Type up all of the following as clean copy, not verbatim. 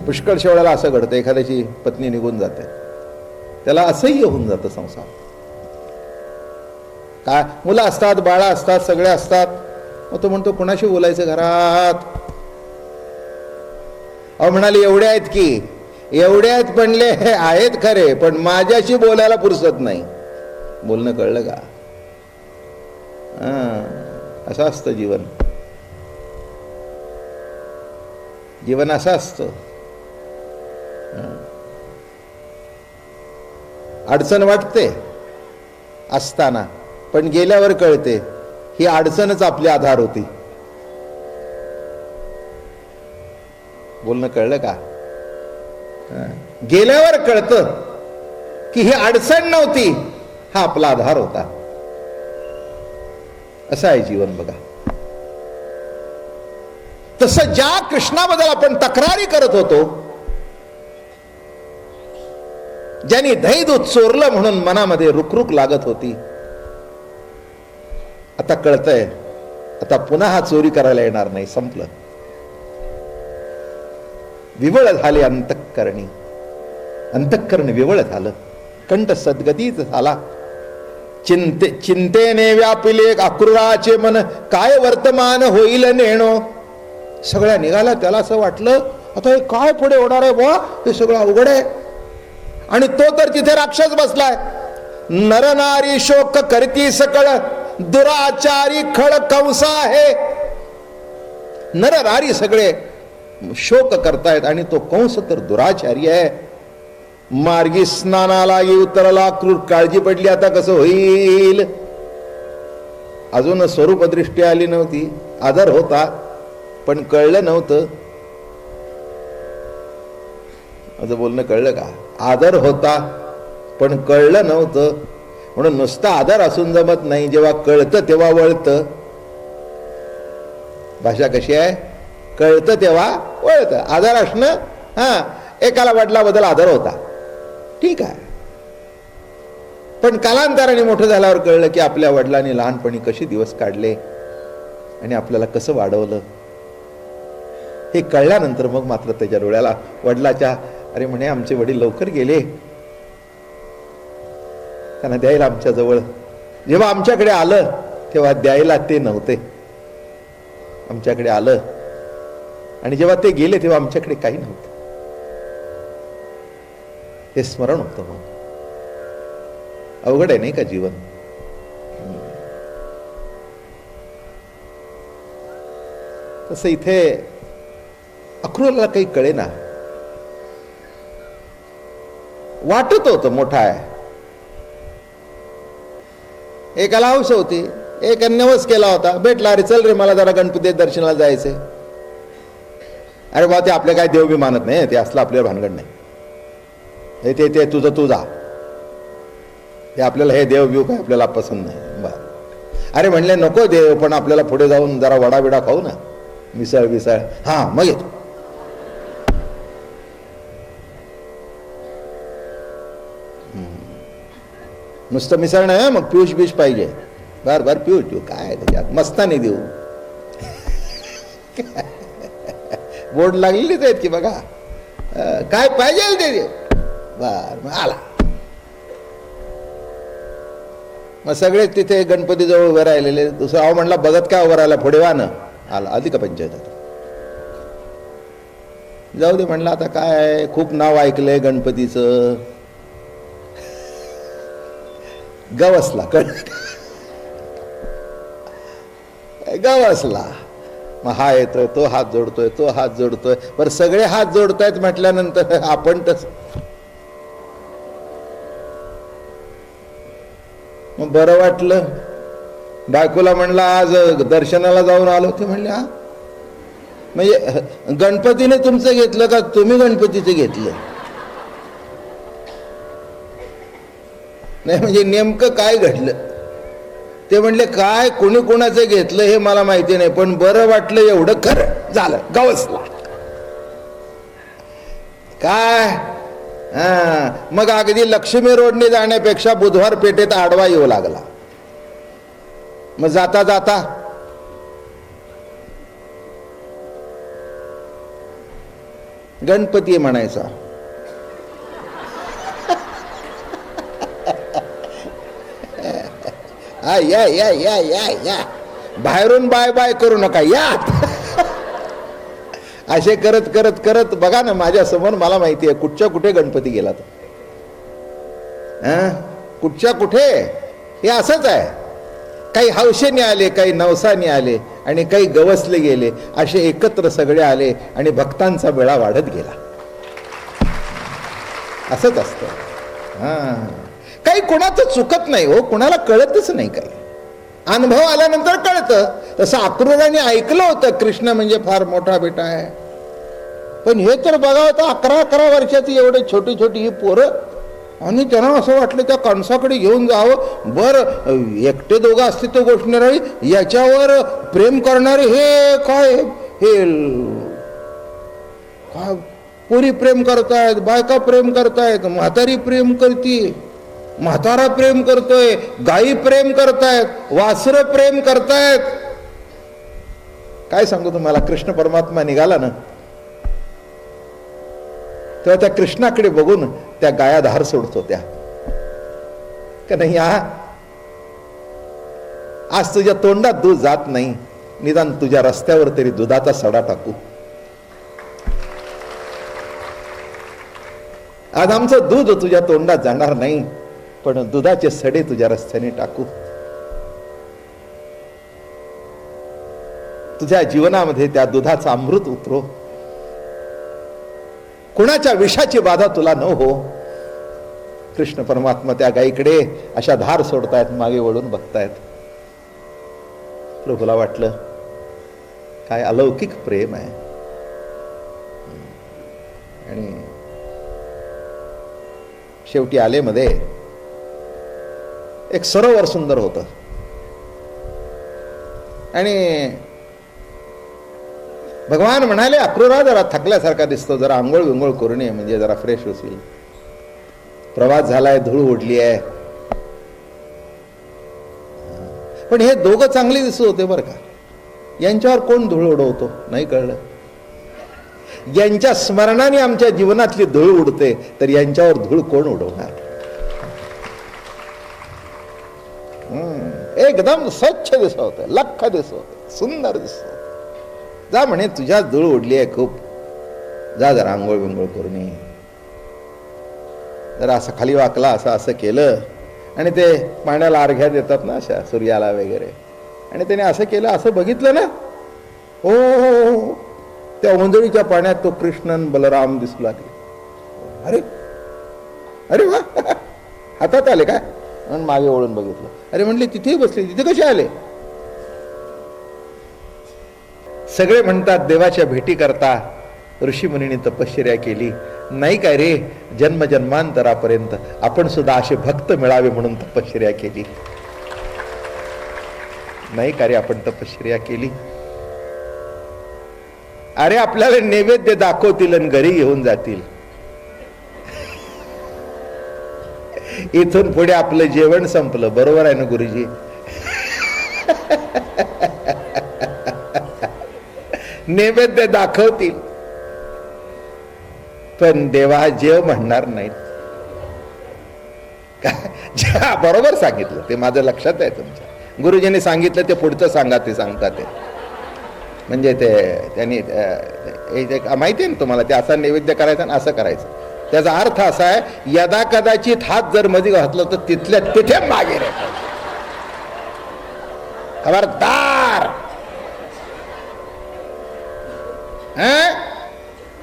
पुष्कळशा वेळेला असं घडतं, एखाद्याची पत्नी निघून जाते, त्याला असह्य होऊन जातं संसार. काय मुलं असतात, बाळा असतात, सगळे असतात, मग तो म्हणतो कुणाशी बोलायचं घरात. अहो म्हणाले एवढे आहेत की, एवढे आहेत म्हणले हे आहेत खरे, पण माझ्याशी बोलायला फुरसत नाही. बोलणं कळलं का? असं असतं जीवन. जीवन असं असतं. अडचण वाटते असताना, पण गेल्यावर कळते ही अडचणच आपली आधार होती. बोलणं कळलं का? गेल्यावर कळतं की ही अडचण नव्हती, हा आपला आधार होता. असं आहे जीवन बघा. तसं ज्या कृष्णाबद्दल आपण तक्रारी करत होतो, ज्यांनी दही दूध चोरलं म्हणून मनामध्ये रुकरुक लागत होती, आता कळतंय आता पुन्हा हा चोरी करायला येणार नाही, संपलं. विवळ झाले अंतःकरणी, अंतःकरण विवळ झालं, कंठ सद्गतीत झाला. चिंतेने व्यापिले अक्रूराचे मन, काय वर्तमान होईल नेणो. सगळ्या निघाला, त्याला असं वाटलं आता हे काय पुढे होणार आहे बुवा, हे सगळं अवघड आहे. आणि तो तर तिथे राक्षस बसलाय. नरनारी शोक करती सकळ, दुराचारी खळ कंसा आहे. नरनारी सगळे शोक करतायत आणि तो कंस तर दुराचारी आहे. मार्गी स्नानाला उतरला क्रूर, काळजी पडली आता कसं होईल. अजून स्वरूपदृष्टी आली नव्हती, आदर होता पण कळलं नव्हतं. माझं बोलणं कळलं का? आदर होता पण कळलं नव्हतं. म्हणून नुसता आदर असून जमत नाही, जेव्हा कळतं तेव्हा वळतं. भाषा कशी आहे? कळतं तेव्हा वळतं. आदर असणं, एकाला वडिलाबद्दल आदर होता, ठीक आहे, पण कालांतराने मोठं झाल्यावर कळलं की आपल्या वडिलांनी लहानपणी कशी दिवस काढले आणि आपल्याला कसं वाढवलं. हे कळल्यानंतर मग मात्र त्याच्या डोळ्याला वडिलाच्या, अरे म्हणे आमचे वडील लवकर गेले, त्यांना द्यायला आमच्या जवळ, जेव्हा आमच्याकडे आलं तेव्हा द्यायला ते नव्हते, आमच्याकडे आलं, आणि जेव्हा ते गेले तेव्हा आमच्याकडे काही नव्हतं. हे स्मरण होतं. मग अवघड आहे नाही का जीवन? तसं इथे अक्रूरला काही कळेना, वाटत होतं मोठा आहे. एकाला हौस होती, एक नवस केला होता, भेटला, अरे चल रे मला जरा गणपती दर्शनाला जायचंय. अरे बा ते आपले काय देव बी मानत नाही, ते असलं आपल्याला भानगड नाही, हे ते ते तुझं तू जा, हे आपल्याला हे देव बिव काय आपल्याला पसंत नाही. बर, अरे म्हणले नको देव, पण आपल्याला पुढे जाऊन जरा वडा बिडा खाऊ ना, मिसळ बिसळ, हा मग येतो. नुसतं मिसळ नाही, मग पियूष बिष पाहिजे, बर बर पियूष देऊ, काय त्याच्यात मस्तानी देऊ. बोर्ड लागलेलीच आहेत की बघा, काय पाहिजे ते दे. बर मग आला, मग सगळे तिथे गणपती जवळ उभे राहिलेले. दुसरा अहो म्हणला बघत काय उभं राहिला, पुढे वा ना. आला, अधिक पंचायत होता. जाऊ दे म्हणलं, आता काय खूप नाव ऐकलंय गणपतीचं. गवसला, गवसला. मग हा येतोय, तो हात जोडतोय, तो हात जोडतोय. बरं सगळे हात जोडतायत म्हटल्यानंतर आपण तस मग बरं वाटलं. बायकोला म्हणला आज दर्शनाला जाऊन आलो. ते म्हणले हा म्हणजे गणपतीने तुमचं घेतलं का तुम्ही गणपतीचं घेतलं? नाही म्हणजे नेमकं काय घडलं? ते म्हणले काय कोणी कोणाचं घेतलं हे मला माहिती नाही, पण बरं वाटलं एवढं खरं झालं, गवसला. काय मग अगदी लक्ष्मी रोडने जाण्यापेक्षा बुधवार पेठेत आडवा येऊ लागला. मग जाता जाता गणपती म्हणायचा. या या या या या, बाहेरून बाय बाय करू नका, या. असे करत करत करत बघा ना, माझ्या समोर मला माहिती आहे कुठच्या कुठे गणपती गेला तो. कुठच्या कुठे हे असंच आहे. काही हौशेने आले, काही नवसाने आले आणि काही गवसले गेले, असे एकत्र सगळे आले आणि भक्तांचा वेळा वाढत गेला. असंच असतं. काही कोणाचं चुकत नाही हो, कोणाला कळतच नाही. काही अनुभव आल्यानंतर कळतं. तसं अक्रूराने ऐकलं होतं कृष्ण म्हणजे फार मोठा बेटा आहे, पण हे तर बघा होतं 11-11 वर्षाची एवढे छोटी छोटी ही पोरं, आणि त्यांना असं वाटलं त्या कंसाकडे घेऊन जावं. बरं एकटे दोघं असते तर गोष्ट नाही राहिली, याच्यावर प्रेम करणारे हे काय, हे काय पोरी प्रेम करतायत, बायका प्रेम करतायत, म्हातारी प्रेम करती, म्हातारा प्रेम करतोय, गायी प्रेम करतायत, वासरं प्रेम करतायत. काय सांगू तुम्हाला, कृष्ण परमात्मा निघाला ना तेव्हा त्या कृष्णाकडे बघून त्या गाया धार सोडत होत्या का नाही. आज तुझ्या तोंडात दूध जात नाही, निदान तुझ्या रस्त्यावर तरी दुधाचा सडा टाकू. आज आमचं दूध तुझ्या तोंडात जाणार नाही, पण दुधाचे सडे तुझ्या रस्त्याने टाकू. तुझ्या जीवनामध्ये त्या दुधाचा अमृत उतरो. कुणाच्या विषाची बाधा तुला न हो. कृष्ण परमात्मा त्या गायीकडे अशा धार सोडतायत, मागे वळून बघतायत. प्रभूला वाटलं काय अलौकिक प्रेम आहे. आणि शेवटी आले मध्ये एक सरोवर सुंदर होतं आणि भगवान म्हणाले, अक्रूरा जरा थकल्यासारखा दिसतो, जरा आंघोळ विंघोळ करून ये, म्हणजे जरा फ्रेश होशील. प्रवास झालाय, धूळ उडली आहे. पण हे दोघं चांगले दिसत होते बरं का. यांच्यावर कोण धूळ उडवतो नाही कळलं. यांच्या स्मरणाने आमच्या जीवनातली धूळ उडते, तर यांच्यावर धूळ कोण उडवणार. एकदम स्वच्छ दिसत होते, लख्ख दिसत होते, सुंदर दिसत होते. जा म्हणे, तुझ्या धूळ उडली आहे खूप, जा जरा आंघोळ बिंघोळ करून ये. जरा असं खाली वाकला, असं असं केलं आणि ते पाण्याला अर्घ्या देतात ना अशा सूर्याला वगैरे, आणि त्याने असं केलं, असं बघितलं ना, हो त्या ओंजळीच्या पाण्यात तो कृष्णन बलराम दिसू लागले. अरे अरे वा, हातात आले काय, म्हणून मागे वळून बघितलं. अरे म्हणले तिथे बसले, तिथे कसे आले. सगळे म्हणतात देवाच्या भेटी करता ऋषीमुनींनी तपश्चर्या केली. नाही काय रे, जन्म जन्मांतरापर्यंत आपण सुद्धा असे भक्त मिळावे म्हणून तपश्चर्या केली. नाही का रे, आपण तपश्चर्या केली. अरे आपल्याला नैवेद्य दाखवतील आणि घरी घेऊन जातील. इथून पुढे आपलं जेवण संपलं. बरोबर आहे ना गुरुजी. नैवेद्य दाखवतील पण देवा जेव म्हणणार नाहीत. बरोबर सांगितलं, ते माझं लक्षात आहे तुमच्या. गुरुजींनी सांगितलं ते पुढचं सांगा, ते सांगतात ते. म्हणजे ते त्यांनी माहिती आहे ना तुम्हाला, ते असा नैवेद्य करायचा आणि असं करायचं. त्याचा अर्थ असा आहे, यदा कदाचित हात जर मध्ये घातला तर तिथल्या तिथे मागे रे, खबरदार.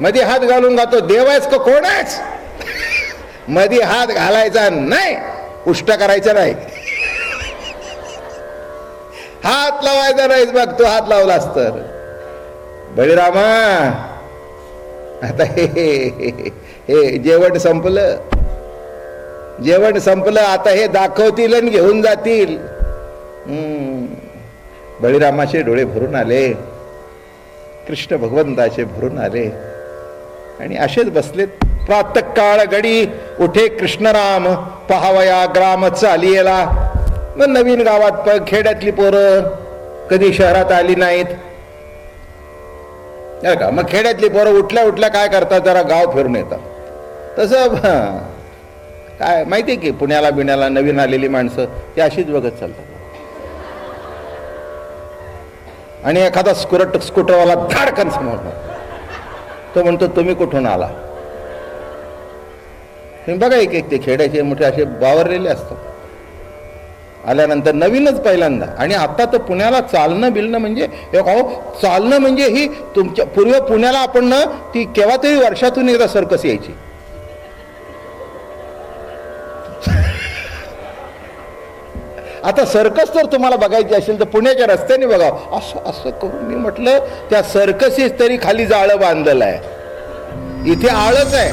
मध्ये हात घालून जातो, देव आहेस का कोण आहेस. मध्ये हात घालायचा नाही, उष्ट करायचं नाही, हात लावायचा नाहीच. बघ तू हात लावलास तर बळीरामा, आता हे जेवण संपलं, जेवण संपलं, आता हे दाखवतील आणि घेऊन जातील. बळीरामाचे डोळे भरून आले, कृष्ण भगवंताचे भरून आले आणि असेच बसलेत. प्रातःकाळ घडी उठे कृष्णराम, पहावया ग्राम चालियेला. मग नवीन गावात खेड्यातली पोरं कधी शहरात आली नाहीत, नाही का? मग खेड्यातली पोरं उठल्या उठल्या काय करतात, जरा गाव फिरून येतात. तसं काय माहिती आहे की पुण्याला बिण्याला नवीन आलेली माणसं ती अशीच बघत चालतात. आणि एखादा स्कूटरवाला धाडकन समोर तो म्हणतो तुम्ही कुठून आला. तुम्ही बघा एक एक ते खेड्याचे मोठे असे बावरलेले असतात. आल्यानंतर नवीनच पहिल्यांदा. आणि आता तर पुण्याला चालणं बिलणं म्हणजे चालणं म्हणजे ही तुमच्या पूर्वी पुण्याला आपण ना ती केव्हा तरी वर्षातून एकदा सर्कस यायची. आता सर्कस जर तुम्हाला बघायची असेल तर पुण्याच्या रस्त्याने बघा. असं असं करून मी म्हटलं त्या सर्कसीस तरी खाली जाळं बांधलेलं आहे, इथे आळच आहे.